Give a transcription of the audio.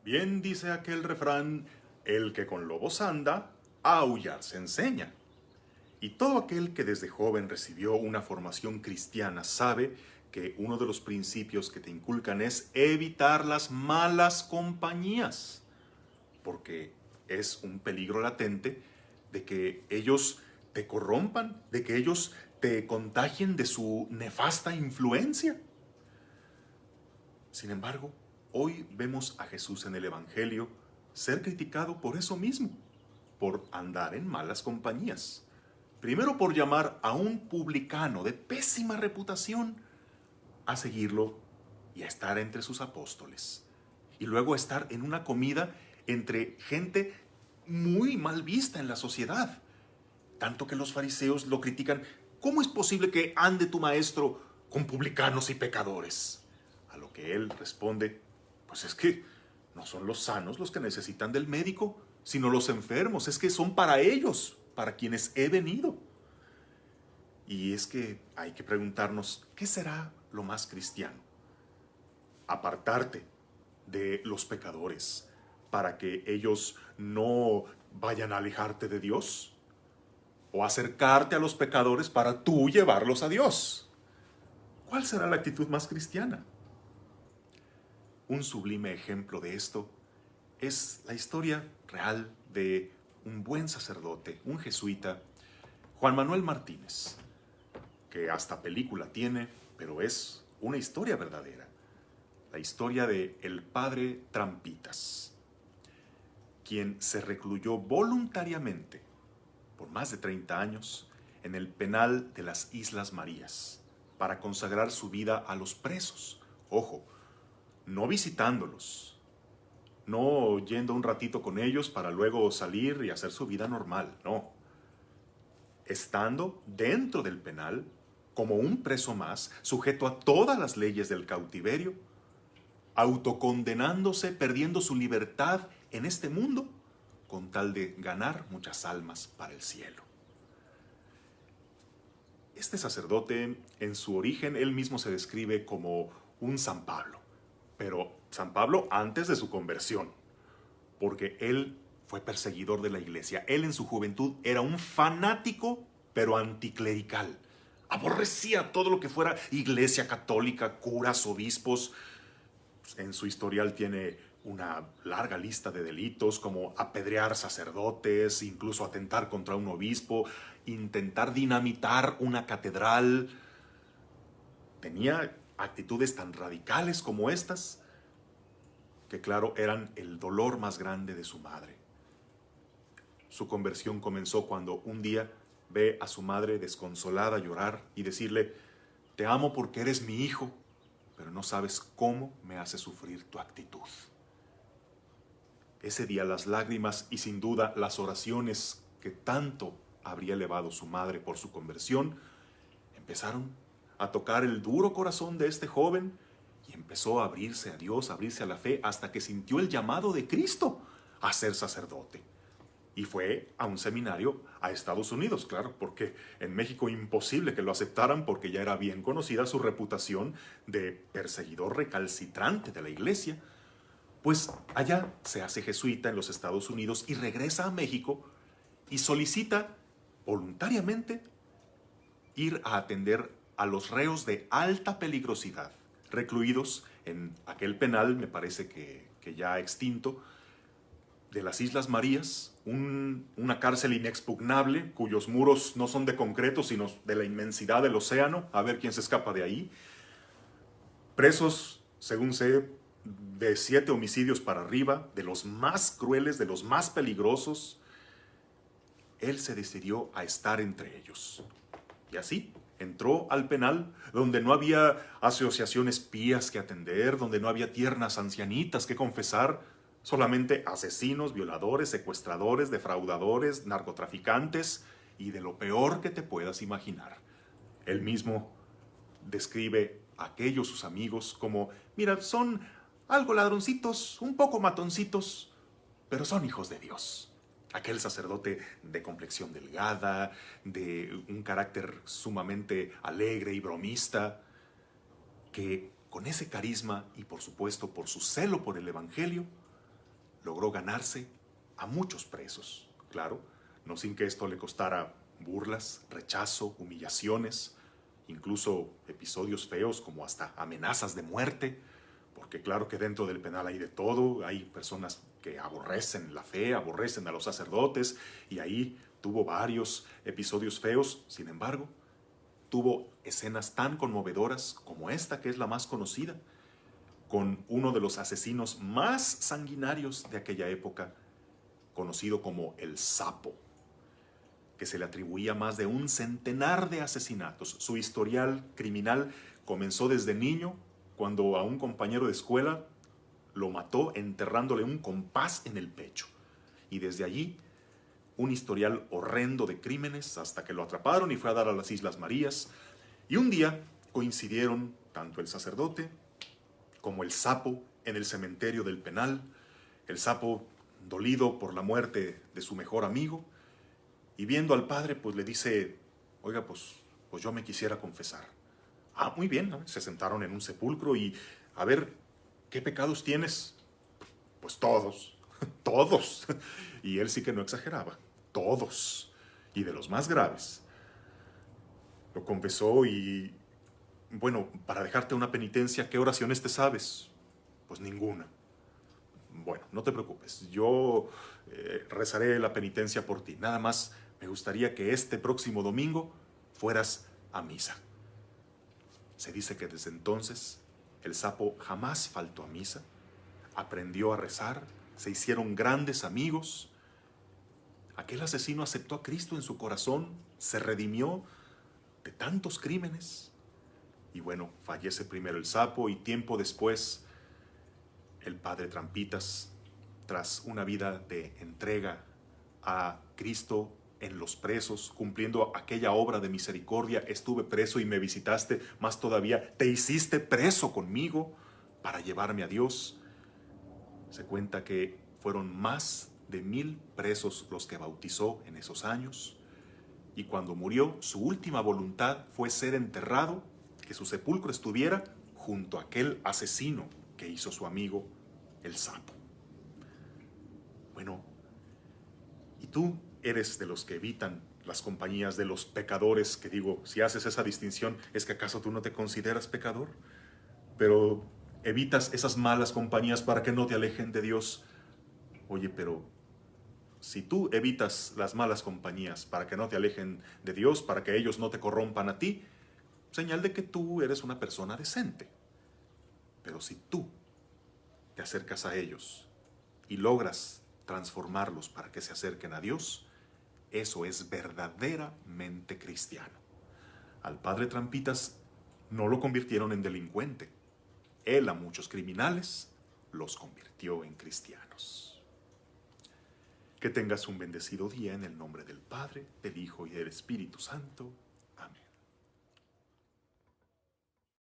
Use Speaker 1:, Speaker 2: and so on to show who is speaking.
Speaker 1: Bien dice aquel refrán, el que con lobos anda, a aullar se enseña. Y todo aquel que desde joven recibió una formación cristiana sabe que uno de los principios que te inculcan es evitar las malas compañías, porque es un peligro latente de que ellos te corrompan, de que ellos te contagien de su nefasta influencia. Sin embargo, hoy vemos a Jesús en el Evangelio ser criticado por eso mismo, por andar en malas compañías. Primero por llamar a un publicano de pésima reputación a seguirlo y a estar entre sus apóstoles. Y luego a estar en una comida entre gente muy mal vista en la sociedad. Tanto que los fariseos lo critican. ¿Cómo es posible que ande tu maestro con publicanos y pecadores? A lo que él responde, pues es que no son los sanos los que necesitan del médico, sino los enfermos. Es que son para ellos, para quienes he venido. Y es que hay que preguntarnos, ¿qué será lo más cristiano? Apartarte de los pecadores para que ellos no vayan a alejarte de Dios, o acercarte a los pecadores para tú llevarlos a Dios. ¿Cuál será la actitud más cristiana? Un sublime ejemplo de esto es la historia real de un buen sacerdote, un jesuita, Juan Manuel Martínez, que hasta película tiene, pero es una historia verdadera. La historia de el padre Trampitas, quien se recluyó voluntariamente por más de 30 años en el penal de las Islas Marías para consagrar su vida a los presos. Ojo, no visitándolos, no yendo un ratito con ellos para luego salir y hacer su vida normal, no. Estando dentro del penal como un preso más, sujeto a todas las leyes del cautiverio, autocondenándose, perdiendo su libertad en este mundo, con tal de ganar muchas almas para el cielo. Este sacerdote, en su origen, él mismo se describe como un San Pablo, pero San Pablo antes de su conversión, porque él fue perseguidor de la iglesia. Él en su juventud era un fanático, pero anticlerical. Aborrecía todo lo que fuera iglesia católica, curas, obispos. En su historial tiene una larga lista de delitos como apedrear sacerdotes, incluso atentar contra un obispo, intentar dinamitar una catedral. Tenía actitudes tan radicales como estas que, claro, eran el dolor más grande de su madre. Su conversión comenzó cuando un día ve a su madre desconsolada llorar y decirle: te amo porque eres mi hijo, pero no sabes cómo me hace sufrir tu actitud. Ese día las lágrimas y sin duda las oraciones que tanto habría elevado su madre por su conversión empezaron a tocar el duro corazón de este joven y empezó a abrirse a Dios, a abrirse a la fe, hasta que sintió el llamado de Cristo a ser sacerdote. Y fue a un seminario a Estados Unidos, claro, porque en México imposible que lo aceptaran, porque ya era bien conocida su reputación de perseguidor recalcitrante de la iglesia. Pues allá se hace jesuita en los Estados Unidos y regresa a México y solicita voluntariamente ir a atender a los reos de alta peligrosidad, recluidos en aquel penal, me parece que ya extinto, de las Islas Marías, una cárcel inexpugnable, cuyos muros no son de concreto, sino de la inmensidad del océano, a ver quién se escapa de ahí. Presos, según sé, de 7 homicidios para arriba, de los más crueles, de los más peligrosos. Él se decidió a estar entre ellos. Y así entró al penal, donde no había asociaciones pías que atender, donde no había tiernas ancianitas que confesar, solamente asesinos, violadores, secuestradores, defraudadores, narcotraficantes y de lo peor que te puedas imaginar. Él mismo describe a aquellos sus amigos como: mira, son algo ladroncitos, un poco matoncitos, pero son hijos de Dios. Aquel sacerdote de complexión delgada, de un carácter sumamente alegre y bromista, que con ese carisma y por supuesto por su celo por el Evangelio, logró ganarse a muchos presos, claro, no sin que esto le costara burlas, rechazo, humillaciones, incluso episodios feos como hasta amenazas de muerte, porque claro que dentro del penal hay de todo, hay personas que aborrecen la fe, aborrecen a los sacerdotes, y ahí tuvo varios episodios feos. Sin embargo, tuvo escenas tan conmovedoras como esta, que es la más conocida, con uno de los asesinos más sanguinarios de aquella época, conocido como el Sapo, que se le atribuía más de un centenar de asesinatos. Su historial criminal comenzó desde niño, cuando a un compañero de escuela lo mató enterrándole un compás en el pecho. Y desde allí, un historial horrendo de crímenes hasta que lo atraparon y fue a dar a las Islas Marías. Y un día coincidieron tanto el sacerdote como el Sapo en el cementerio del penal. El Sapo, dolido por la muerte de su mejor amigo, y viendo al padre, pues le dice: oiga, pues yo me quisiera confesar. Ah, muy bien, ¿no? Se sentaron en un sepulcro y, a ver, ¿qué pecados tienes? Pues todos, todos. Y él sí que no exageraba, todos. Y de los más graves. Lo confesó y, bueno, para dejarte una penitencia, ¿qué oraciones te sabes? Pues ninguna. Bueno, no te preocupes, yo rezaré la penitencia por ti. Nada más me gustaría que este próximo domingo fueras a misa. Se dice que desde entonces el Sapo jamás faltó a misa, aprendió a rezar, se hicieron grandes amigos. Aquel asesino aceptó a Cristo en su corazón, se redimió de tantos crímenes. Y bueno, fallece primero el Sapo y tiempo después el padre Trampitas, tras una vida de entrega a Cristo en los presos, cumpliendo aquella obra de misericordia. Estuve preso y me visitaste, más todavía te hiciste preso conmigo para llevarme a Dios. Se cuenta que fueron más de 1000 presos los que bautizó en esos años, y cuando murió, su última voluntad fue ser enterrado, que su sepulcro estuviera junto a aquel asesino que hizo su amigo el Sapo. Bueno, ¿y tú eres de los que evitan las compañías de los pecadores? Que digo, si haces esa distinción, ¿es que acaso tú no te consideras pecador? Pero evitas esas malas compañías para que no te alejen de Dios. Oye, pero si tú evitas las malas compañías para que no te alejen de Dios, para que ellos no te corrompan a ti, señal de que tú eres una persona decente. Pero si tú te acercas a ellos y logras transformarlos para que se acerquen a Dios, eso es verdaderamente cristiano. Al padre Trampitas no lo convirtieron en delincuente. Él a muchos criminales los convirtió en cristianos. Que tengas un bendecido día en el nombre del Padre, del Hijo y del Espíritu Santo.